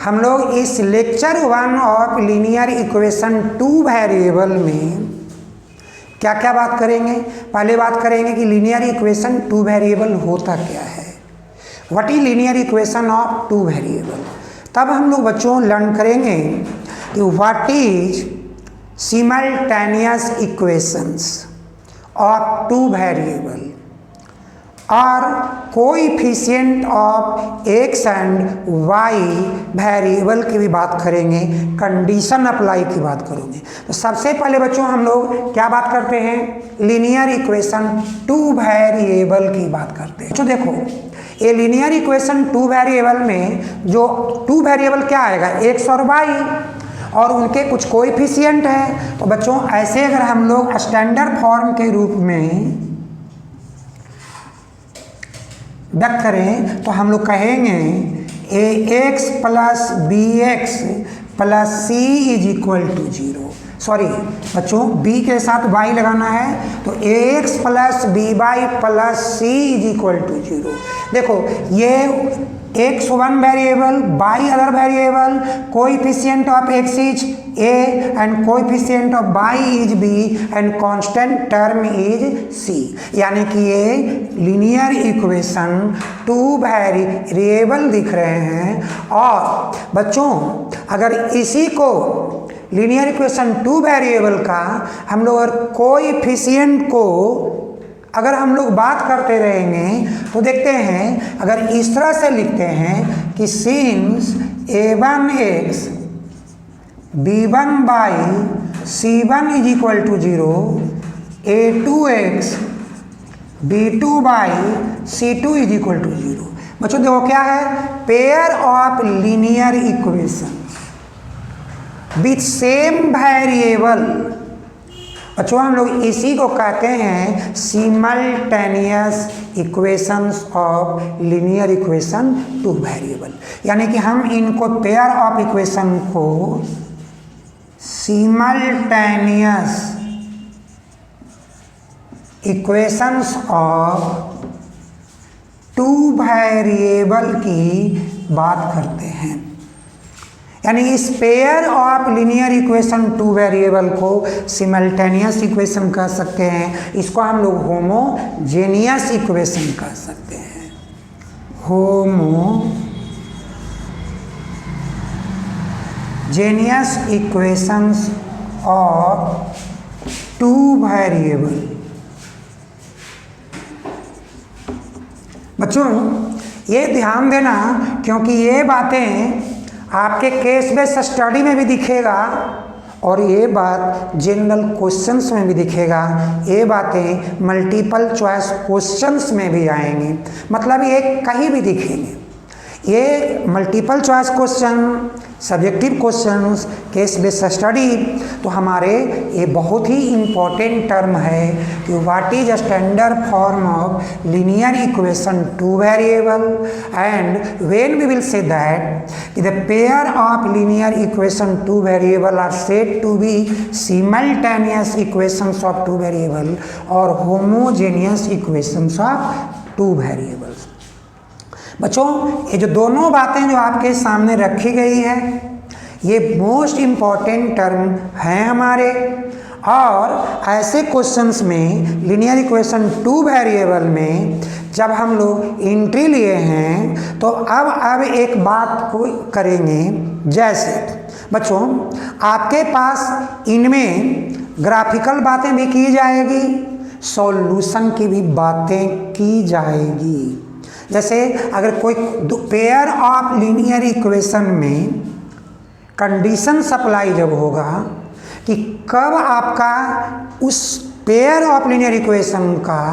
हम लोग इस lecture 1 of linear equation 2 variable में क्या क्या बात करेंगे। पहले बात करेंगे कि लीनियर इक्वेशन 2 वेरिएबल होता क्या है, what is linear equation of 2 variable. तब हम लोग बच्चों लर्न करेंगे कि what is simultaneous equations of 2 variable और coefficient of x and y variable की भी बात करेंगे, कंडीशन अप्लाई की बात करेंगे। तो सबसे पहले बच्चों हम लोग क्या बात करते हैं, लीनियर इक्वेशन 2 वेरिएबल की बात करते हैं। बच्चों देखो ये लीनियर इक्वेशन 2 वेरिएबल में जो 2 वेरिएबल क्या आएगा, एक्स और वाई, और उनके कुछ कोएफिशिएंट हैं। तो बच्चों ऐसे अगर हम लोग स्टैंडर्ड फॉर्म के रूप में व्यक्त करें तो हम लोग कहेंगे a x plus b x plus c is equal to 0। Sorry बच्चों b के साथ y लगाना है, तो a x plus b y plus c is equal to 0। देखो ये x one variable, y other variable, coefficient of x is a and coefficient of y is b and constant term is c। यानी कि ये linear equation 2 variable दिख रहे हैं। और बच्चों अगर इसी को लीनियर इक्वेशन 2 वेरिएबल का हम लोग अगर कोएफिशिएंट को अगर हम लोग बात करते रहेंगे तो देखते हैं, अगर इस तरह से लिखते हैं कि since a1x b1 by c1 is equal to 0, a2x b2 by c2 is equal to 0। बच्चों देखो क्या है, pair of linear equation with same variable. बच्चों हम लोग इसी को कहते हैं simultaneous equations of linear equation 2 variable. यानी कि हम इनको पेयर ऑफ इक्वेशन को सिमल्टेनियस इक्वेशंस ऑफ 2 वेरिएबल की बात करते हैं। यानी इस pair of linear equation 2 variable को सिमल्टेनियस इक्वेशन कह सकते हैं। इसको हम लोग होमोजेनियस इक्वेशन कह सकते हैं, होमोजेनियस इक्वेशंस ऑफ 2 वेरिएबल। बच्चों ये ध्यान देना क्योंकि ये बातें आपके केस बेस्ड स्टडी में भी दिखेगा और ये बात जनरल क्वेश्चंस में भी दिखेगा, ये बातें मल्टीपल चॉइस क्वेश्चंस में भी आएंगी। मतलब ये कहीं भी दिखेंगे, ये multiple choice question, subjective questions, case based study. तो हमारे ये बहुत ही इम्पोर्टेंट टर्म है कि what is standard form of linear equation 2 variable and when we will say that the pair of linear equation 2 variable are said to be simultaneous equations of 2 variable और homogeneous equations of 2 variables. बच्चों ये जो दोनों बातें जो आपके सामने रखी गई है ये मोस्ट इम्पॉर्टेंट टर्म हैं हमारे। और ऐसे क्वेश्चंस में लीनियर इक्वेशन 2 वेरिएबल में जब हम लोग एंट्री लिए हैं तो अब एक बात को करेंगे। जैसे बच्चों आपके पास इनमें ग्राफिकल बातें भी की जाएगी, सॉल्यूशन की भी बातें की जाएगी। जैसे अगर कोई पेयर ऑफ लीनियर इक्वेशन में कंडीशन सप्लाई जब होगा कि कब आपका उस पेयर ऑफ लीनियर इक्वेशन का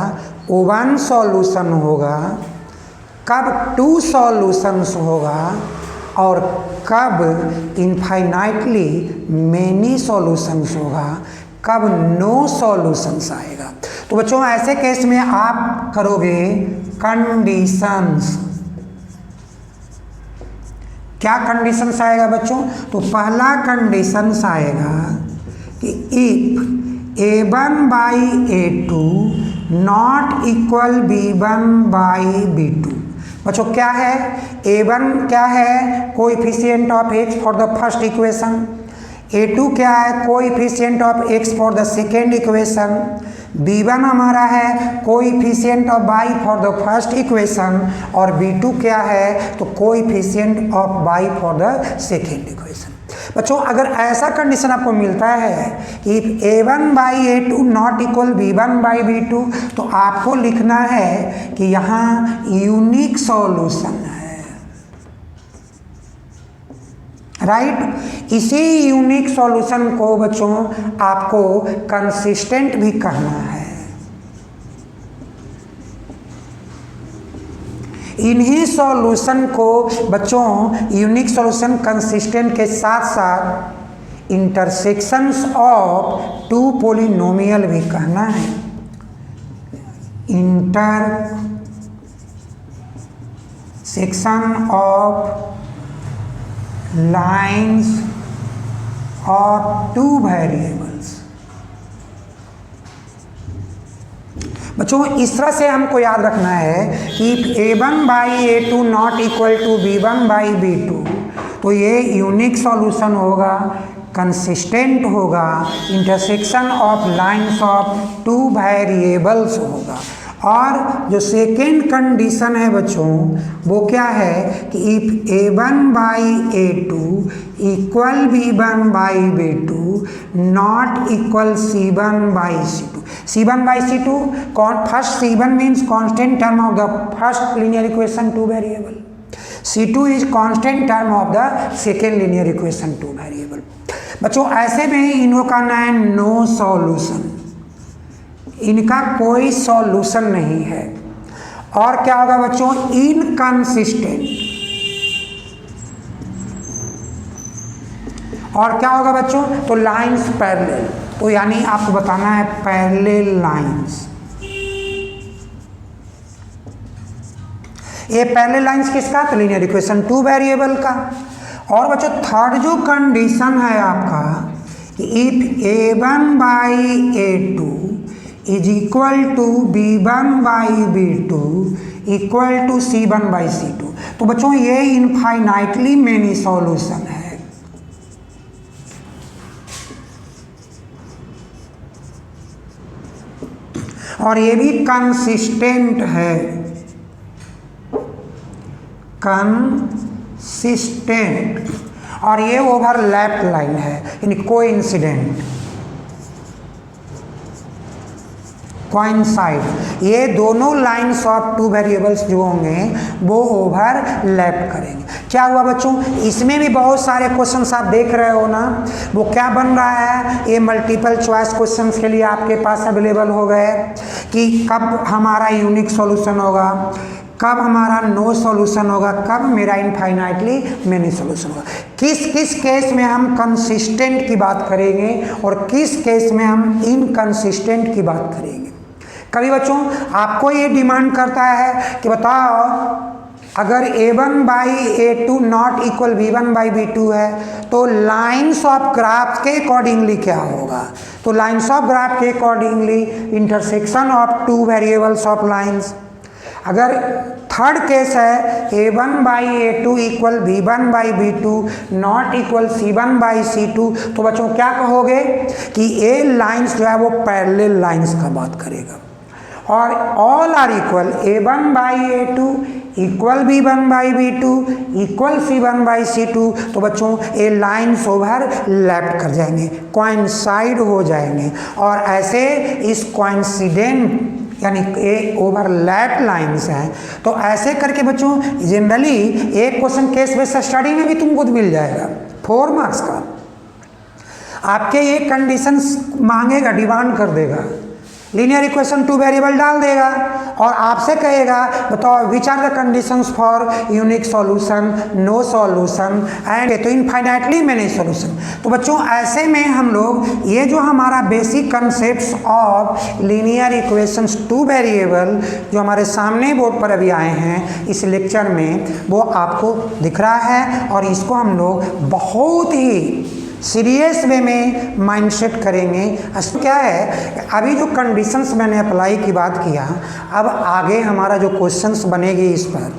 1 सॉल्यूशन होगा, कब 2 सॉल्यूशंस होगा और कब इनफाइनाइटली मेनी सॉल्यूशंस होगा, कब नो सॉल्यूशंस आएगा। तो बच्चों ऐसे केस में आप करोगे कंडीशंस। क्या कंडीशंस आएगा बच्चों, तो पहला कंडीशंस आएगा कि if a1 by a2 not equal b1 by b2। बच्चों क्या है, A1 क्या है, coefficient of x for the first equation, A2 क्या है, coefficient of x for the second equation, B1 हमारा है coefficient of y for the first equation, और B2 क्या है, तो coefficient of y for the second equation. बच्चों अगर ऐसा कंडीशन आपको मिलता है कि A1 by A2 not equal B1 by B2, तो आपको लिखना है कि यहाँ यूनिक सॉल्यूशन है, राइट। इसी यूनिक सॉल्यूशन को बच्चों आपको कंसिस्टेंट भी कहना है। इन्हीं सॉल्यूशन को बच्चों यूनिक सॉल्यूशन कंसिस्टेंट के साथ साथ इंटरसेक्शंस ऑफ टू पॉलिनोमियल भी कहना है। Intersection of lines of two variables. बच्चों इस तरह से हमको याद रखना है कि A1 by A2 not equal to B1 by B2, तो ये यूनिक सॉल्यूशन होगा, कंसिस्टेंट होगा, intersection of lines of two variables होगा। और जो सेकेंड कंडीशन है बच्चों वो क्या है कि if A1 by A2 equal B1 by B2 not equal C1 by C2। C1 by C2 first C1 means constant term of the first linear equation two variable, C2 is constant term of the second linear equation two variable. बच्चों ऐसे में इनको कहना है no solution, इनका कोई solution नहीं है। और क्या होगा बच्चों, इनकंसिस्टेंट। और क्या होगा बच्चों, तो लाइंस पैरेलल, तो यानी आपको बताना है पैरेलल लाइंस। ये पैरेलल लाइंस किसका, तो लीनियर इक्वेशन टू वेरिएबल का। और बच्चों थर्ड जो कंडीशन है आपका, if A1 by A2 is equal to B1 by B2 equal to C1 by C2, तो बच्चों ये इनफाइनाइटली मेनी सॉल्यूशन है। और ये भी कंसिस्टेंट है, कंसिस्टेंट। और ये ओवरलैप लाइन है, यानी कोइंसिडेंट, कोइंसाइड। ये दोनों लाइंस ऑफ टू वेरिएबल्स जो होंगे वो ओवरलैप करेंगे। क्या हुआ बच्चों, इसमें भी बहुत सारे क्वेश्चंस आप देख रहे हो ना, वो क्या बन रहा है, ये मल्टीपल चॉइस क्वेश्चंस के लिए आपके पास अवेलेबल हो गए कि कब हमारा यूनिक सॉल्यूशन होगा, कब हमारा नो सॉल्यूशन होगा, कब मेरा इनफाइनाइटली मेनी सॉल्यूशन होगा। किस किस केस में हम कंसिस्टेंट की बात करेंगे और किस केस में हम इनकंसिस्टेंट की बात करेंगे। कभी बच्चों आपको ये डिमांड करता है कि बताओ अगर A1 by A2 not equal B1 by B2 है तो लाइंस ऑफ ग्राफ के अकॉर्डिंगली क्या होगा, तो लाइंस ऑफ ग्राफ के accordingly intersection of two variables of lines. अगर थर्ड केस है A1 by A2 equal B1 by B2 not equal C1 by C2, तो बच्चों क्या कहोगे कि ये लाइंस जो है वो पैरेलल लाइंस का बात करेगा। और all are equal A1 by A2 equal B1 by B2 equal C1 by C2, तो बच्चों ये लाइन्स ओवरलैप कर जाएंगे, कोइंसाइड हो जाएंगे। और ऐसे इस कोइंसिडेंट यानी ये ओवरलैप लाइंस हैं। तो ऐसे करके बच्चों जनरली एक क्वेश्चन केस बेस्ड स्टडी में भी तुमको मिल जाएगा 4 मार्क्स का। आपके ये कंडीशंस मांगेगा, डिमांड कर देगा, लीनियर इक्वेशन टू वेरिएबल डाल देगा और आपसे कहेगा बताओ which are the conditions for unique solution, no solution and तो इनफाइनाइटली मेनी सॉल्यूशन। तो बच्चों ऐसे में हम लोग ये जो हमारा basic concepts of linear equations two variable जो हमारे सामने बोर्ड पर अभी आए हैं इस लेक्चर में, वो आपको दिख रहा है और इसको हम लोग बहुत ही सीरियस वे में माइंडसेट करेंगे। क्या है अभी जो कंडीशंस मैंने अप्लाई की बात किया, अब आगे हमारा जो क्वेश्चंस बनेगी इस पर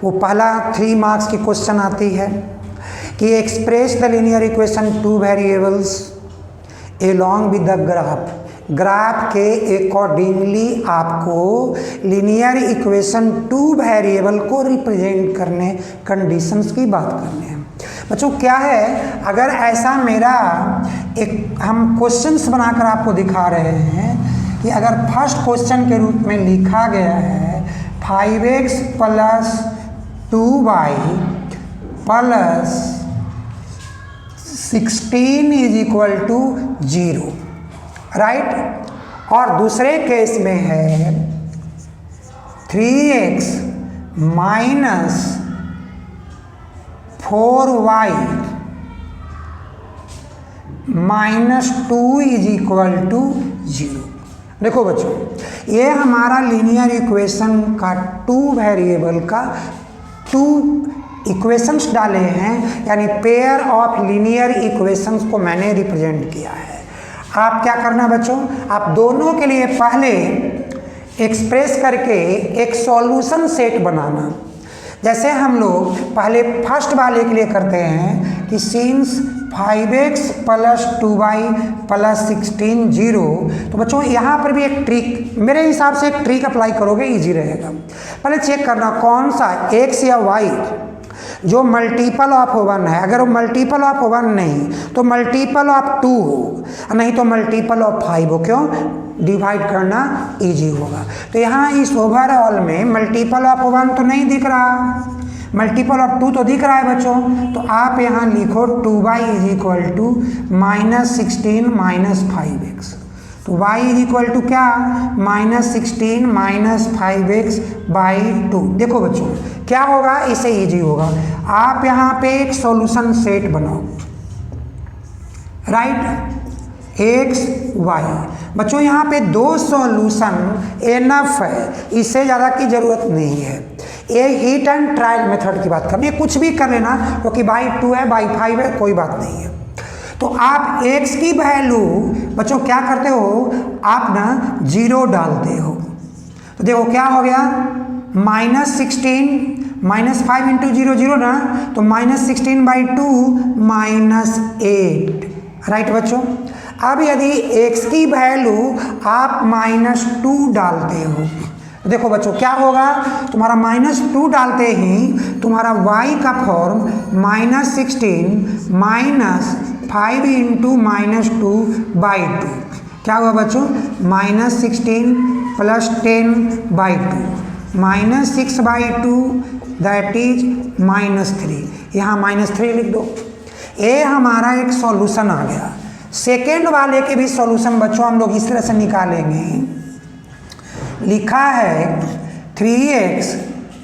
वो पहला 3 मार्क्स की क्वेश्चन आती है कि express the linear equation 2 variables along with the graph. Graph के अकॉर्डिंगली आपको लीनियर इक्वेशन 2 वेरिएबल को रिप्रेजेंट करने कंडीशंस की बात करनी है। बच्चों क्या है, अगर ऐसा मेरा एक हम क्वेश्चंस बनाकर आपको दिखा रहे हैं कि अगर फर्स्ट क्वेश्चन के रूप में लिखा गया है 5x plus 2y plus 16 is equal to 0, right. और दूसरे केस में है 3x minus 4y minus 2 is equal to 0। देखो बच्चों, ये हमारा लीनियर इक्वेशन का 2 वेरिएबल का 2 इक्वेशंस डाले हैं, यानी पेयर ऑफ लीनियर इक्वेशंस को मैंने रिप्रेजेंट किया है। आप क्या करना बच्चों, आप दोनों के लिए पहले एक्सप्रेस करके एक सॉल्यूशन सेट बनाना। जैसे हम लोग पहले फर्स्ट वाले के लिए करते हैं कि since 5x plus 2y plus 16 0। तो बच्चों यहाँ पर भी एक ट्रिक, मेरे हिसाब से एक ट्रिक अप्लाई करोगे इजी रहेगा। पहले चेक करना कौन सा x या y जो मल्टीपल ऑफ 1 है। अगर वो मल्टीपल ऑफ 1 नहीं तो मल्टीपल ऑफ 2 हो, नहीं तो मल्टीपल ऑफ 5 हो। क्यों? डिवाइड करना इजी होगा। तो यहाँ इस ओवरऑल में मल्टीपल ऑफ 1 तो नहीं दिख रहा, मल्टीपल ऑफ 2 तो दिख रहा है बच्चों। तो आप यहाँ लिखो 2y is equal to minus 16 minus 5x। तो y इज इक्वल टू क्या, माइनस 16 माइनस 5x बाई 2। देखो बच्चों क्या होगा, इसे इजी होगा। आप यहाँ पे एक सॉल्यूशन सेट बनाओ, राइट, x y। बच्चों यहाँ पे 2 सॉल्यूशन एनफ है, इससे ज़्यादा की ज़रूरत नहीं है। ये हीट एंड ट्रायल मेथड की बात करनी है, कुछ भी कर लेना क्योंकि बाई 2 है बाई 5 है, कोई बात नहीं है। तो आप x की वैल्यू बच्चों क्या करते हो, आप ना 0 डालते हो। तो देखो क्या हो गया, माइनस 16 माइनस 5 इंटू 0 0 ना, तो माइनस 16 बाई 2 माइनस 8, राइट बच्चों। अब यदि x की वैल्यू आप माइनस 2 डालते हो, देखो बच्चों क्या होगा, तुम्हारा माइनस 2 डालते ही तुम्हारा y का form minus 16 minus 5 into minus 2 by 2 क्या हुआ बच्चों, minus 16 plus 10 by 2 minus 6 by 2 that is minus 3। यहाँ माइनस 3 लिख दो। ये हमारा एक सॉल्यूशन आ गया। सेकेंड वाले के भी सॉल्यूशन बच्चों हम लोग इस तरह से निकालेंगे। लिखा है 3x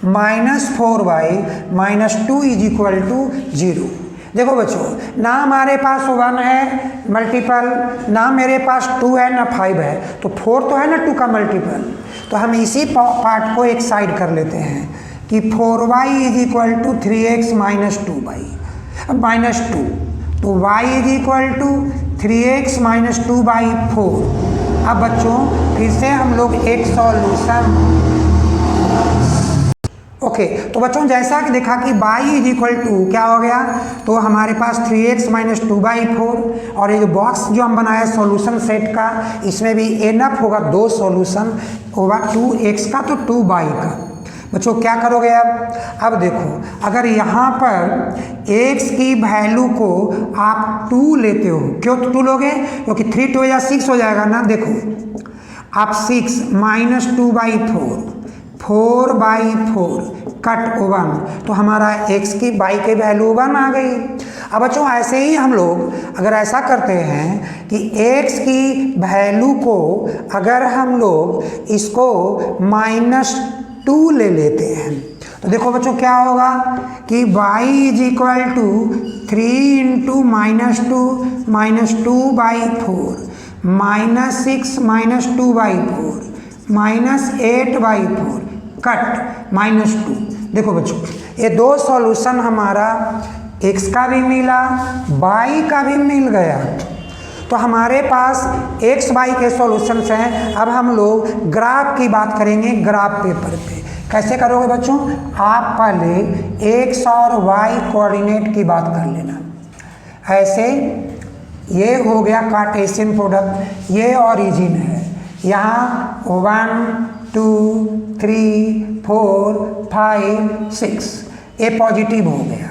minus 4y minus 2 is equal to 0। देखो बच्चों ना हमारे पास 1 है मल्टीपल, ना मेरे पास 2 है ना 5 है, तो 4 तो है ना 2 का मल्टीपल। तो हम इसी पार्ट को एक साइड कर लेते हैं कि 4y is equal to 3x minus 2y minus 2। तो y is equal to 3x minus 2 by 4। अब बच्चों फिर से हम लोग एक सॉल्यूशन, ओके। तो बच्चों जैसा कि देखा कि y इज इक्वल टू क्या हो गया, तो हमारे पास 3x माइनस 2 बाई 4, और ये जो बॉक्स जो हम बनाए सॉल्यूशन सेट का, इसमें भी एनफ होगा 2 सॉल्यूशन होगा, 2x का तो 2y का। बच्चों क्या करोगे अब देखो अगर यहाँ पर x की वैल्यू को आप 2 लेते हो, क्यों 2 लोगे, क्योंकि 3 2 या 6 हो जाएगा ना। देखो आप 6 माइनस 2 बाई 4 बाई 4 कट 1, तो हमारा x की y के वैल्यू 1 आ गई। अब बच्चों ऐसे ही हम लोग अगर ऐसा करते हैं कि x की वैल्यू को अगर हम लोग इसको माइनस 2 ले लेते हैं, तो देखो बच्चों क्या होगा कि y is equal to 3 into minus 2 by 4 minus 6 minus 2 by 4 minus 8 by 4 cut minus 2। देखो बच्चों ये 2 सॉल्यूशन हमारा x का भी मिला y का भी मिल गया। तो हमारे पास x y के सॉल्यूशंस हैं। अब हम लोग ग्राफ की बात करेंगे, ग्राफ पेपर पे कैसे करोगे बच्चों? आप पहले एक्स और वाई कोऑर्डिनेट की बात कर लेना। ऐसे ये हो गया कार्टेशियन प्रोडक्ट, ये ओरिजिन है, यहाँ 1 2 3 4 5 6, ये पॉजिटिव हो गया।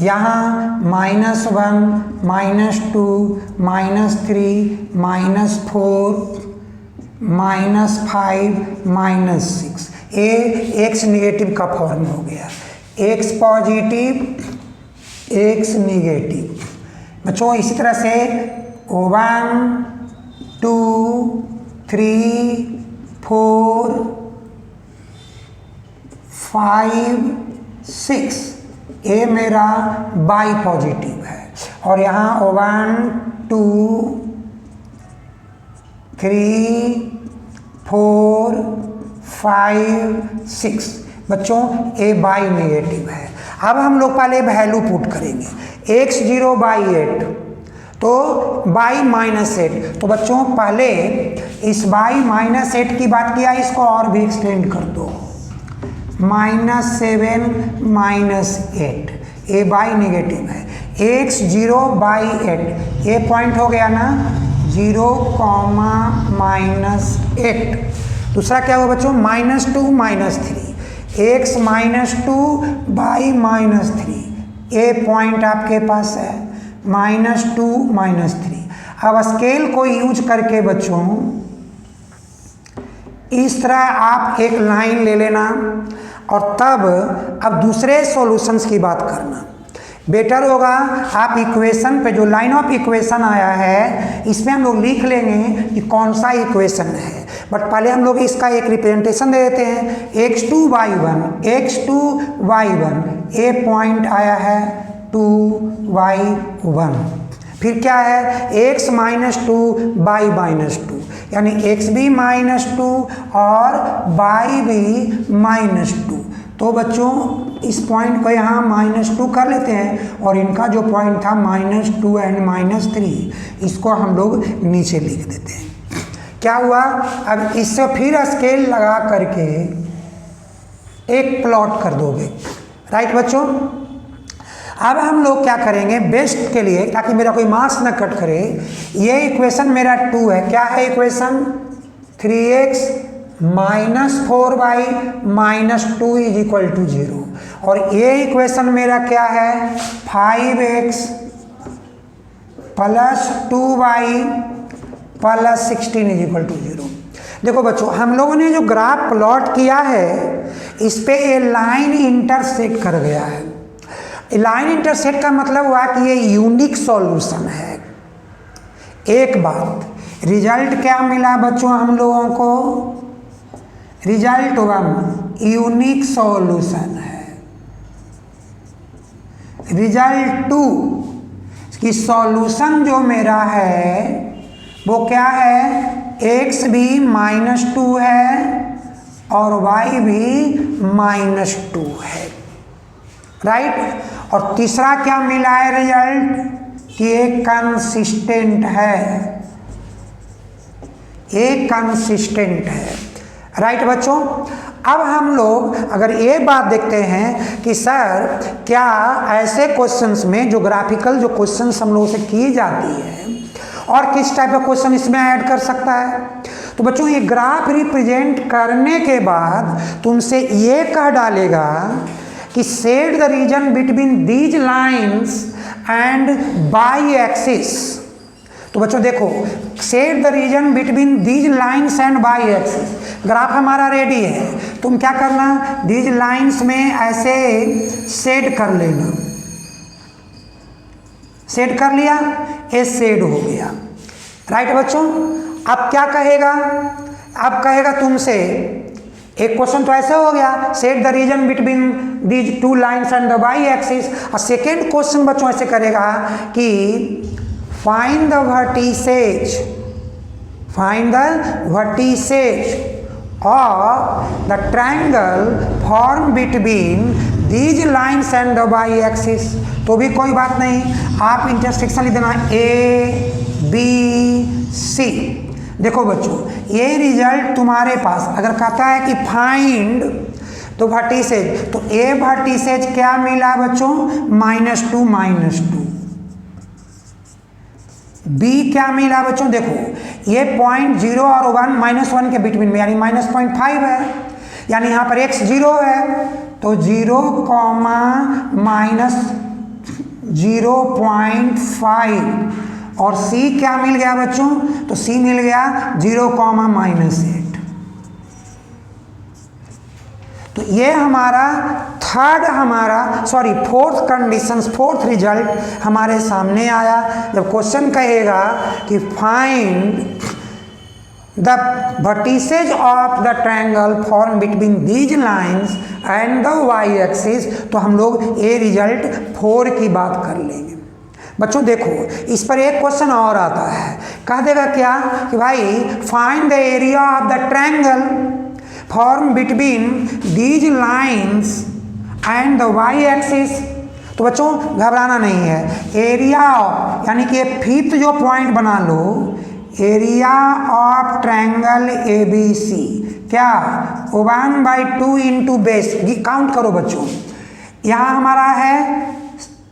यहाँ -1 -2 -3 -4 -5 -6, ये एक्स निगेटिव का फॉर्म हो गया। X positive x negative. बच्चों इसी तरह से 1 2 3 4 5 6, ये मेरा बाई पॉजिटिव है। और यहाँ 1 2 3 4 5 6, बच्चों ए बाई नेगेटिव है। अब हम लोग पहले वैल्यू पुट करेंगे। x0 बाई 8 तो बाई -8, तो बच्चों पहले इस बाई -8 की बात किया, इसको और भी एक्सटेंड कर दो, -7 -8, ए बाई नेगेटिव है। x0 बाई 8, ये पॉइंट हो गया ना 0, -8। दूसरा क्या हुआ बच्चों? -2 -3, x -2 बाई -3, ये पॉइंट आपके पास है -2 -3। अब स्केल को यूज करके बच्चों इस तरह आप एक लाइन ले लेना और तब अब दूसरे सॉल्यूशंस की बात करना। बेटर होगा आप इक्वेशन पे जो लाइन ऑफ इक्वेशन आया है इसमें हम लोग लिख लेंगे कि कौन सा इक्वेशन है, बट पहले हम लोग इसका एक रिप्रेजेंटेशन दे देते हैं। x2y1 ए पॉइंट आया है 2y1, फिर क्या है x -2 बाई -2, यानी x भी -2 और y भी -2। तो बच्चों इस पॉइंट को यहाँ -2 कर लेते हैं और इनका जो पॉइंट था -2 एंड -3, इसको हम लोग नीचे लिख देते हैं। क्या हुआ? अब इससे फिर स्केल लगा करके एक प्लॉट कर दोगे, राइट बच्चों। अब हम लोग क्या करेंगे बेस्ट के लिए, ताकि मेरा कोई मार्क्स न कट करे, ये इक्वेशन मेरा 2 है। क्या है इक्वेशन? 3x -4y -2 = 0। और ये इक्वेशन मेरा क्या है? 5x + 2y + 16 = 0। देखो बच्चों हम लोगों ने जो ग्राफ प्लॉट किया है इस पे ये लाइन इंटरसेक्ट कर गया है। लाइन इंटरसेक्ट का मतलब हुआ कि ये यूनिक सॉल्यूशन है। एक बात, रिजल्ट क्या मिला बच्चों हम लोगों को? रिजल्ट 1 यूनिक सॉल्यूशन है। रिजल्ट 2 कि सॉल्यूशन जो मेरा है वो क्या है? x भी -2 है और y भी -2 है, राइट। और तीसरा क्या मिला है रिजल्ट? कि ये कंसिस्टेंट है, ये कंसिस्टेंट है, राइट बच्चों। अब हम लोग अगर ये बात देखते हैं कि सर क्या ऐसे क्वेश्चंस में जो ग्राफिकल जो क्वेश्चंस हम लोगों से की जाती है और किस टाइप का क्वेश्चन इसमें ऐड कर सकता है, तो बच्चों ये ग्राफ रिप्रेजेंट करने के बाद तुमसे ये कह डालेगा कि set the region between these lines and by axis. तो बच्चों देखो set the region between these lines and by axis, graph हमारा रेडी है। तुम क्या करना, दीज लाइंस में ऐसे शेड कर लेना, सेट कर लिया, ए सेड हो गया, राइट बच्चों। अब क्या कहेगा? अब कहेगा तुमसे एक क्वेश्चन तो ऐसे हो गया, set the region between these 2 lines and the y axis. और सेकेंड क्वेश्चन बच्चों ऐसे करेगा कि find the vertices, find the vertices of the triangle form between these lines and the y axis. तो भी कोई बात नहीं, आप इंटरसेक्शन लिख देना A B C। देखो बच्चों, ये रिजल्ट तुम्हारे पास अगर कहता है कि फाइंड तो वर्टिसेज, तो ए वर्टिसेज क्या मिला बच्चों? -2 -2। बी क्या मिला बच्चों? देखो ये पॉइंट 0 और 1 -1 के बिटवीन में, यानी -0.5 है, यानी यहाँ पर x 0 है, तो 0, -0.5 और c क्या मिल गया बच्चों? तो c मिल गया 0, -8। तो ये हमारा फोर्थ कंडीशन, फोर्थ रिजल्ट हमारे सामने आया। जब क्वेश्चन कहेगा कि find the vertices of the triangle form between these lines and the y axis, तो हम लोग ए रिजल्ट 4 की बात कर लेंगे। बच्चों देखो, इस पर एक क्वेश्चन और आता है, कह देगा क्या कि भाई find the area of the triangle form between these lines and the y axis. तो बच्चों घबराना नहीं है, एरिया यानी कि फिफ्थ जो पॉइंट बना लो, एरिया ऑफ ट्रायंगल ABC क्या? 1/2 इंटू बेस। काउंट करो बच्चों, यहाँ हमारा है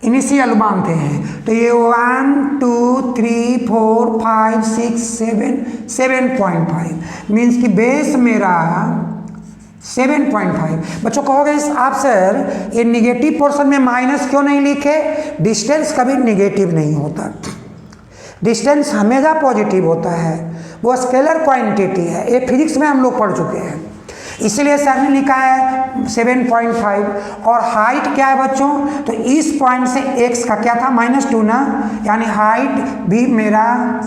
इनिशियल मानते हैं, तो ये 1 2 3 4 5 6 7.5 मीन्स कि बेस मेरा 7.5। बच्चों कहोगे आप सर ये निगेटिव पोर्शन में माइनस क्यों नहीं लिखे? डिस्टेंस कभी निगेटिव नहीं होता, डिस्टेंस हमेशा पॉजिटिव होता है, वो स्केलर क्वांटिटी है, ये फिजिक्स में हम लोग पढ़ चुके हैं। इसीलिए सर ने लिखा है 7.5। और हाइट क्या है बच्चों? तो इस पॉइंट से x का क्या था? -2 ना, यानी हाइट भी मेरा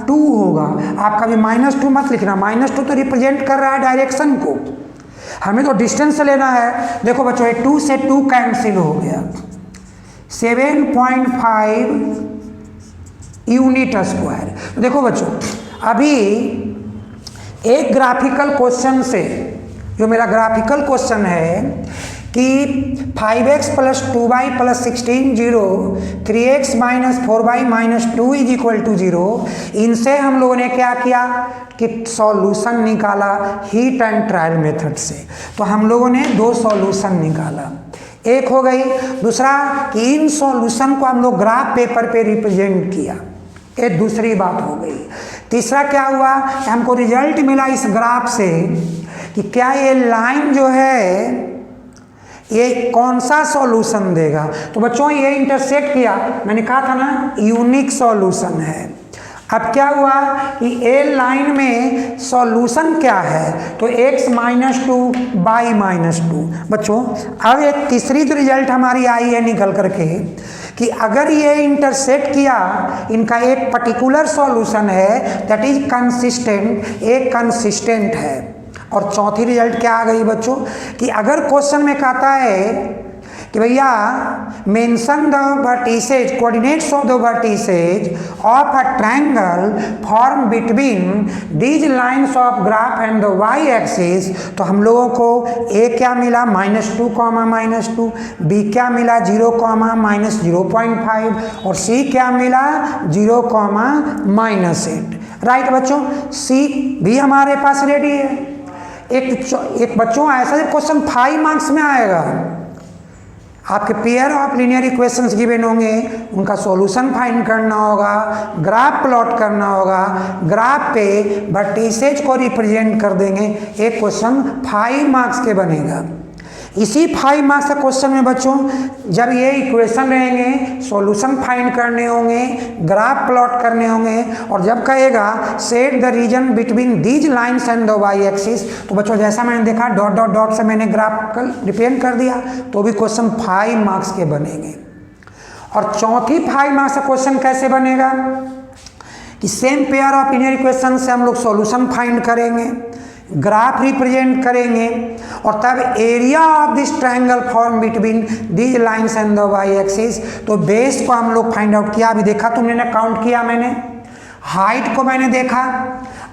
2 होगा। आप कभी -2 मत लिखना, -2 तो रिप्रेजेंट कर रहा है डायरेक्शन को, हमें तो डिस्टेंस से लेना है। देखो बच्चों ये 2 से 2 कैंसिल हो गया, 7.5 यूनिट स्क्वायर। तो देखो बच्चों, अभी एक ग्राफिकल क्वेश्चन से, जो मेरा ग्राफिकल क्वेश्चन है कि 5x + 2y + 16 0, 3x - 4y - 2 = 0, इनसे हम लोगों ने क्या किया कि सॉल्यूशन निकाला हीट एंड ट्रायल मेथड से। तो हम लोगों ने 2 सॉल्यूशन निकाला, एक हो गई, दूसरा कि इन सॉल्यूशन को हम लोग ग्राफ पेपर पे रिप्रेजेंट किया, ये दूसरी बात हो गई। तीसरा क्या हुआ कि हमको रिजल्ट मिला इस ग्राफ से कि क्या ये लाइन जो है ये कौन सा सॉल्यूशन देगा। तो बच्चों ये इंटरसेक्ट किया, मैंने कहा था ना यूनिक सॉल्यूशन है। अब क्या हुआ कि ए लाइन में सॉल्यूशन क्या है? तो x - 2 y - 2। बच्चों अब एक तीसरी जो रिजल्ट हमारी आई है निकल करके कि अगर ये इंटरसेक्ट किया, इनका एक पर्टिकुलर सॉल्यूशन है दैट इज कंसिस्टेंट, एक कंसिस्टेंट है। और चौथी रिजल्ट क्या आ गई बच्चों कि अगर क्वेश्चन में कहता है कि भैया mention the vertices, coordinates of the vertices of a triangle form between these lines of graph and the y axis, तो हम लोगों को ए क्या मिला? -2, -2, बी क्या मिला? 0, -0.5 और सी क्या मिला? 0, -8। राइट बच्चों, सी भी हमारे पास रेडी है। एक बच्चों ऐसा जब क्वेश्चन 5 मार्क्स में आएगा, आपके pair of linear equations given होंगे, उनका सॉल्यूशन फाइंड करना होगा, ग्राफ प्लॉट करना होगा, ग्राफ पे वर्टिसेज को रिप्रेजेंट कर देंगे, एक क्वेश्चन 5 मार्क्स के बनेगा। इसी 5 मार्क्स के क्वेश्चन में बच्चों जब ये इक्वेशन रहेंगे, सॉल्यूशन फाइंड करने होंगे, ग्राफ प्लॉट करने होंगे, और जब कहेगा set the region between these lines and the y axis, तो बच्चों जैसा मैंने देखा डॉट डॉट डॉट से मैंने ग्राफ रिप्रेजेंट कर दिया, तो भी क्वेश्चन 5 मार्क्स के बनेंगे। और चौथी 5 मार्क्स का क्वेश्चन कैसे बनेगा कि same pair of linear equation से हम लोग सॉल्यूशन फाइंड करेंगे, ग्राफ रिप्रेजेंट करेंगे, और तब area of this triangle form between these lines and the y axis, तो बेस को हम लोग फाइंड आउट किया। अभी देखा तुमने ना, काउंट किया मैंने, हाइट को मैंने देखा,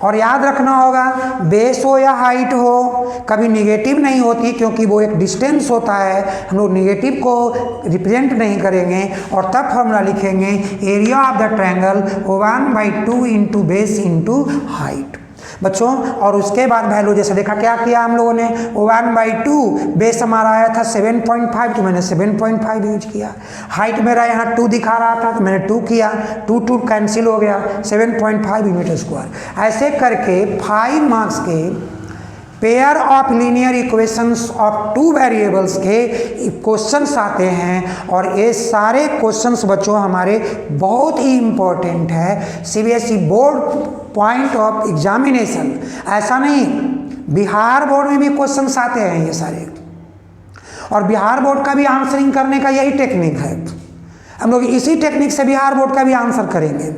और याद रखना होगा बेस हो या हाइट हो कभी निगेटिव नहीं होती, क्योंकि वो एक डिस्टेंस होता है, हम लोग निगेटिव को रिप्रेजेंट नहीं करेंगे। और तब फॉर्मूला लिखेंगे area of the triangle 1/2 into base into height. बच्चों। और उसके बाद वैल्यू जैसे देखा क्या किया हम लोगों ने, 1/2 बेस हमारा आया था 7.5, तो मैंने 7.5 यूज किया। हाइट मेरा यहाँ 2 दिखा रहा था तो मैंने 2 किया, 2 कैंसिल हो गया, 7.5 मीटर स्क्वायर। ऐसे करके 5 मार्क्स के pair of linear equations of 2 variables के क्वेश्चंस आते हैं। और ये सारे क्वेश्चंस बच्चों हमारे बहुत ही इम्पोर्टेंट है CBSE board point of examination. ऐसा नहीं, बिहार बोर्ड में भी क्वेश्चंस आते हैं ये सारे, और बिहार बोर्ड का भी आंसरिंग करने का यही टेक्निक है। हम लोग इसी टेक्निक से बिहार बोर्ड का भी आंसर करेंगे।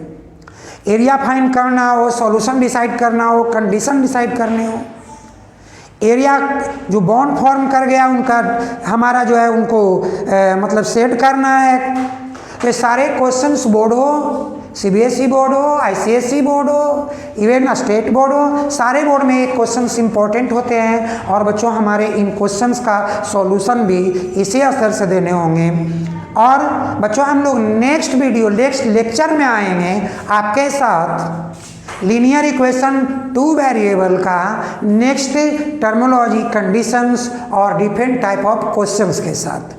एरिया फाइंड करना हो, सॉल्यूशन डिसाइड करना हो, कंडीशन डिसाइड करने हो, एरिया जो बॉन्ड फॉर्म कर गया उनका हमारा जो है उनको मतलब सेट करना है। तो ये सारे क्वेश्चंस बोर्ड हो, सीबीएसई बोर्ड हो, आईसीएसई बोर्ड हो, इवन स्टेट बोर्ड हो, सारे बोर्ड में ये क्वेश्चंस इंपॉर्टेंट होते हैं। और बच्चों हमारे इन क्वेश्चंस का सॉल्यूशन भी इसी असर से देने होंगे। और बच्चों हम लोग नेक्स्ट वीडियो नेक्स्ट लेक्चर में आएंगे आपके साथ लीनियर इक्वेशन 2 वेरिएबल का नेक्स्ट टर्मिनोलॉजी, कंडीशंस और डिफरेंट टाइप ऑफ क्वेश्चंस के साथ।